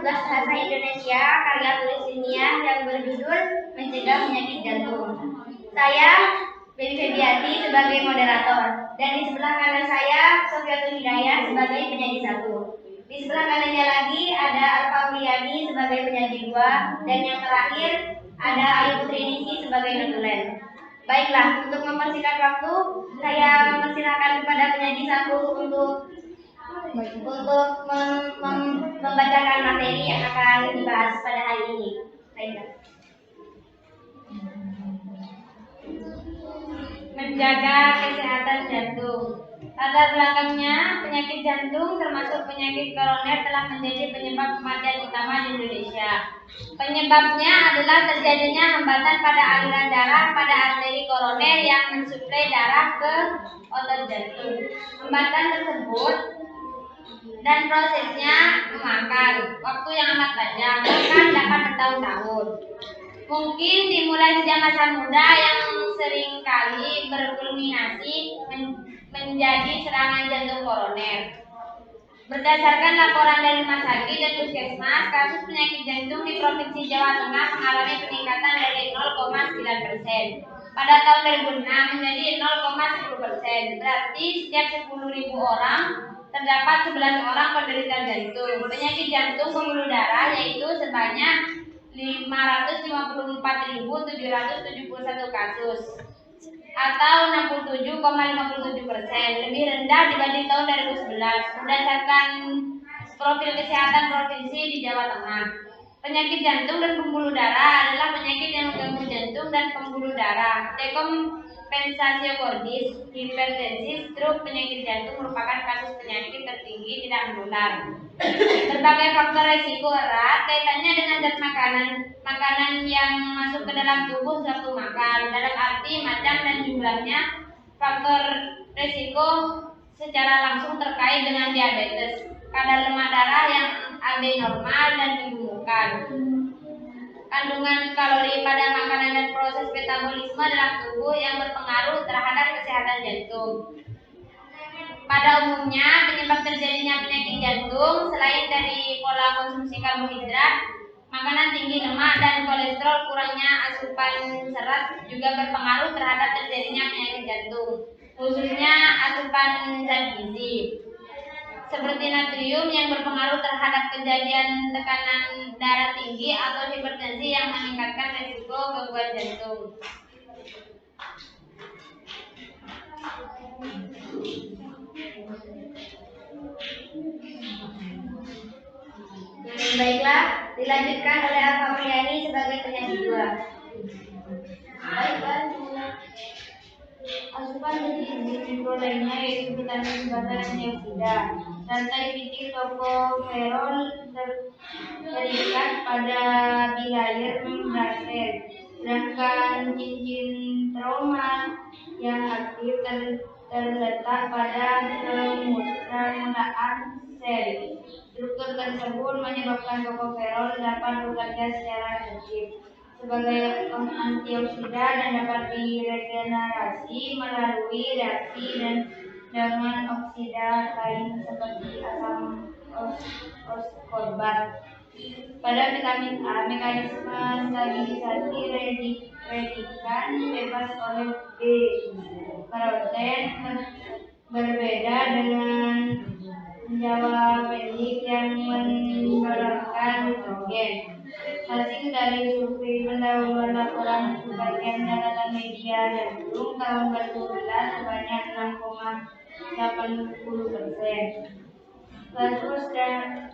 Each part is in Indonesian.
tugas bahasa Indonesia karya tulis ilmiah yang berjudul Mencegah Penyakit Jantung. Saya Baby Febiati sebagai moderator, dan di sebelah kanan saya Sofiatul Hidayah sebagai penyanyi 1. Di sebelah kanannya lagi ada Alfa Uliani sebagai penyanyi 2, dan yang terakhir ada Ayu Putrinisi sebagai notulen. Baiklah, untuk mempersingkat waktu, saya mempersilahkan kepada penyanyi 1 untuk membacakan materi yang akan dibahas pada hari ini. Baiklah. Menjaga kesehatan jantung. Latar belakangnya, penyakit jantung termasuk penyakit koroner telah menjadi penyebab kematian utama di Indonesia. Penyebabnya adalah terjadinya hambatan pada aliran darah pada arteri koroner yang mensuplai darah ke otot jantung. Hambatan tersebut dan prosesnya memakan waktu yang amat panjang, bahkan dapat bertahun-tahun. Mungkin dimulai sejak masa muda yang seringkali berkulminasi menjadi serangan jantung koroner. Berdasarkan laporan dari rumah sakit dan puskesmas, kasus penyakit jantung di Provinsi Jawa Tengah mengalami peningkatan dari 0,9%. Pada tahun 2006 menjadi 0,10%. Berarti setiap 10.000 orang terdapat 11 orang penderita jantung. Penyakit jantung pembuluh darah yaitu sebanyak 554.771 kasus atau 67,57%, lebih rendah dibanding tahun 2011 berdasarkan profil kesehatan provinsi di Jawa Tengah. Penyakit jantung dan pembuluh darah adalah penyakit yang mengganggu jantung dan pembuluh darah. Dekompensasi kordis, hipertensi, stroke, penyakit jantung merupakan kasus penyakit tertinggi tidak menular. Berbagai faktor resiko erat kaitannya dengan zat makanan yang masuk ke dalam tubuh sewaktu makan, dalam arti macam dan jumlahnya. Faktor resiko secara langsung terkait dengan diabetes, kadar lemak darah yang AB normal dan pembunuhan, kandungan kalori pada makanan dan proses metabolisme dalam tubuh yang berpengaruh terhadap kesehatan jantung. Pada umumnya, penyebab terjadinya penyakit jantung selain dari pola konsumsi karbohidrat, makanan tinggi lemak dan kolesterol, kurangnya asupan serat juga berpengaruh terhadap terjadinya penyakit jantung, khususnya asupan zat gizi seperti natrium yang berpengaruh terhadap kejadian tekanan darah tinggi atau hipertensi yang meningkatkan risiko gangguan jantung. Baiklah, dilanjutkan oleh Alfa Uliani sebagai penyanyi 2. Baiklah, asupan gizi proteinnya yaitu vitamin beta dan antioksida. Rantai titik tokoferol terikat pada bilayer membrana, sedangkan cincin trauma yang aktif terletak pada permukaan sel. Struktur tersebut menyebabkan tokoferol dapat bekerja secara efektif sebagai antioksida dan dapat diregenerasi melalui reaksi dengan oksida lain seperti asam askorbat. Pada vitamin A, mekanisme stabilisasi redikan bebas oleh B protein berbeda dengan senyawa pendik yang mendorongkan nitrogen. Hasil dari survei pendahuluan laporan sebagian daratan media jantung tahun 2011 sebanyak 6,80%. Kasus dan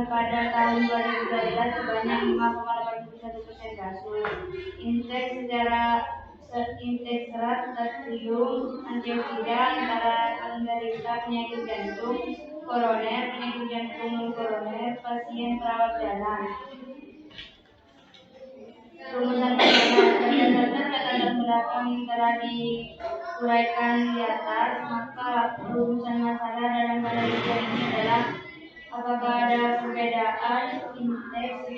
pada tahun 2012 sebanyak 5,81% kasus. Indeks serat natrium antioksida antara penderita penyakit jantung koroner, penyakit jantung non koroner, pasien perawat jalan. Rumusan berdasarkan latar belakang telah diuraikan di atas, maka rumusan masalah dalam penelitian ini adalah apakah ada perbedaan indeks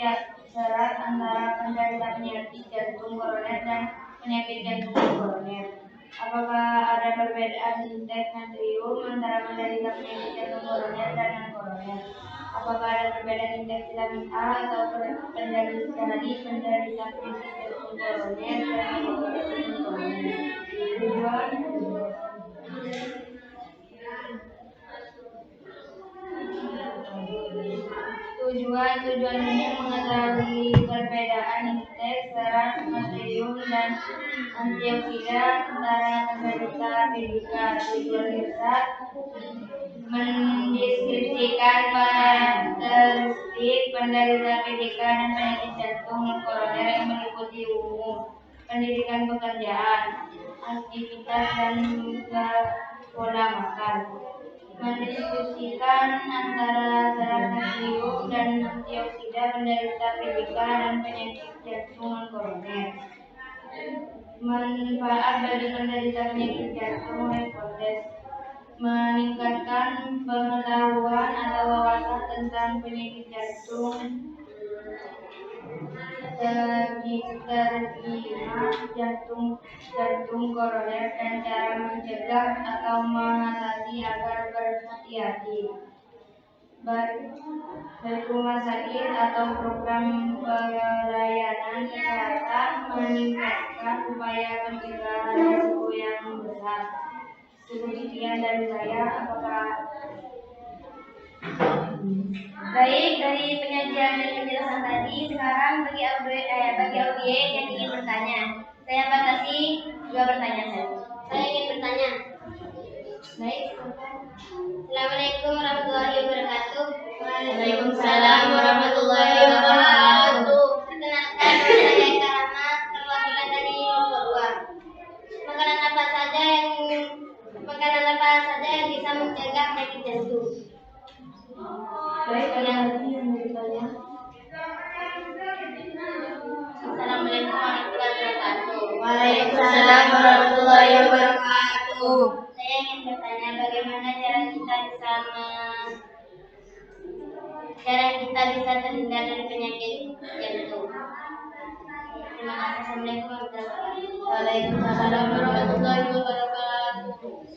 serat antara penderita penyakit jantung koroner dan penyakit jantung koroner. Apakah ada perbedaan indeks natrium antara menderita penyakit jantung koroner dan non-koroner? Apakah ada perbedaan indeks vitamin A atau penderita penyakit jantung koroner dan penyakit jantung koroner? Tujuan ini mengetahui perbedaan indeks serat natrium dan antioksidan antara penderita PDK. Tujuan riset mendeskripsikan karakteristik penderita PDK dan penyakit jantung non-koroner yang meliputi umum, pendidikan pekerjaan, aktivitas dan pola makan. Mendiskusikan antara serat natrium dan antioksidan penderita PDK dan penyakit jantung non-koroner. Manfaat bagi penderita penyakit jantung respondes. Meningkatkan pengetahuan atau wawasan tentang penyakit jantung. Terlima jantung koroner dan cara mencegah atau mengatasi agar berhati-hati. Baik rumah sakit atau program pelayanan kesehatan meningkatkan upaya pencegahan risiko yang besar. Sekian dari saya. Apakah baik dari penyajian dan penjelasan tadi, sekarang bagi audiens yang ingin bertanya, saya batasi 2 pertanyaan saja. Saya ingin bertanya. Baik. Assalamualaikum warahmatullahi wabarakatuh. Waalaikumsalam warahmatullahi wabarakatuh. Perkenalkan, saya Karama, perwakilan dari nomor 2. Makanan apa saja yang bisa mencegah penyakit jantung? Baik, yang bertanya. Assalamualaikum warahmatullahi wabarakatuh. Waalaikumsalam warahmatullahi wabarakatuh. Saya ingin bertanya, bagaimana cara kita bisa terhindar dari penyakit jantung? Terima kasih. Assalamualaikum warahmatullahi wabarakatuh. Waalaikumsalam warahmatullahi wabarakatuh.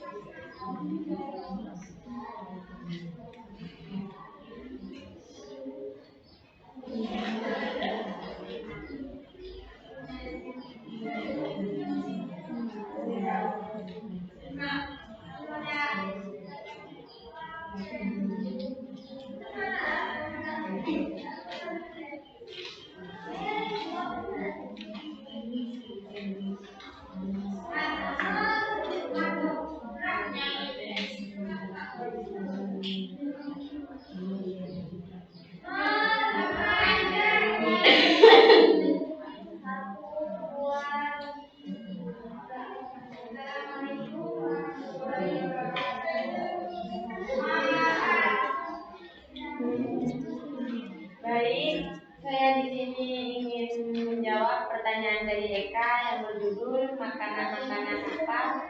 Baik, saya di sini ingin menjawab pertanyaan dari Eka yang berjudul makanan-makanan apa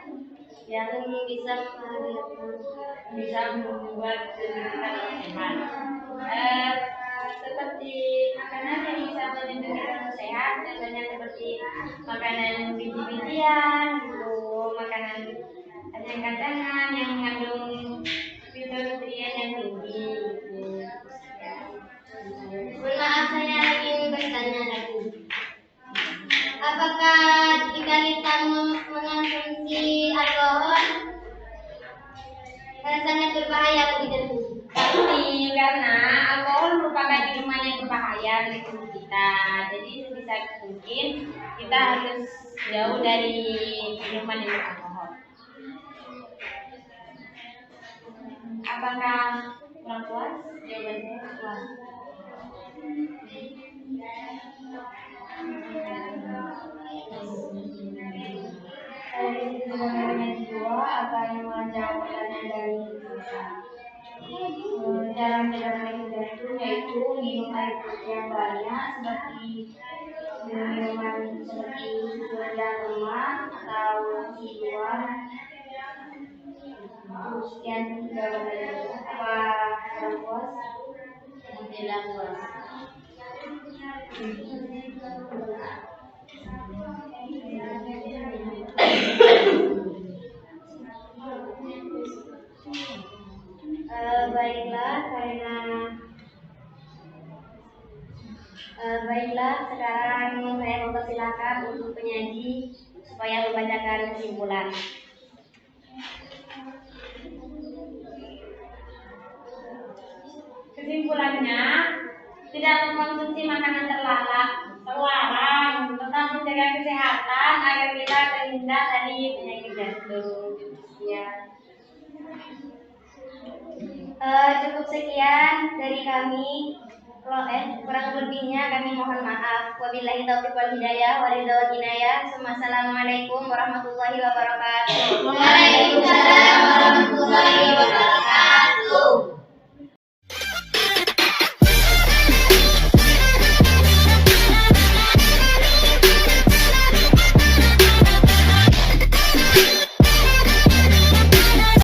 yang bisa membuat tubuh kita tetap sehat. Seperti makanan yang bisa membuat tubuh kita tetap sehat, contohnya seperti makanan biji-bijian, makanan kacang-kacangan yang mengandung fitonutrien yang tinggi. Maaf, saya ingin bertanya lagi. Apakah jika kita mengonsumsi alkohol sangat berbahaya bagi jantung? Pasti, karena alkohol merupakan minuman yang berbahaya bagi tubuh kita. Jadi sebisa mungkin kita harus jauh dari minuman yang beralkohol. Apakah kurang puas? Jawabannya puas. Yang kedua akan menjawab pertanyaan dari kita. Cara mencegah penyakit jantung yaitu minum air putih yang banyak, seperti minuman seperti susu rendah lemak atau ciduan. Sekian jawaban dari saya. Apa kurang puas? Tidak puas. karena baiklah, sekarang saya mempersilakan untuk penyaji supaya membacakan kesimpulan. Kesimpulannya, tidak mengkonsumsi makanan terlarang, tetap menjaga kesehatan agar kita terhindar dari penyakit jantung. Ya. Cukup sekian dari kami. Kurang lebihnya kami mohon maaf. Wabillahi taufiq wal hidayah. Wassalamualaikum warahmatullahi wabarakatuh.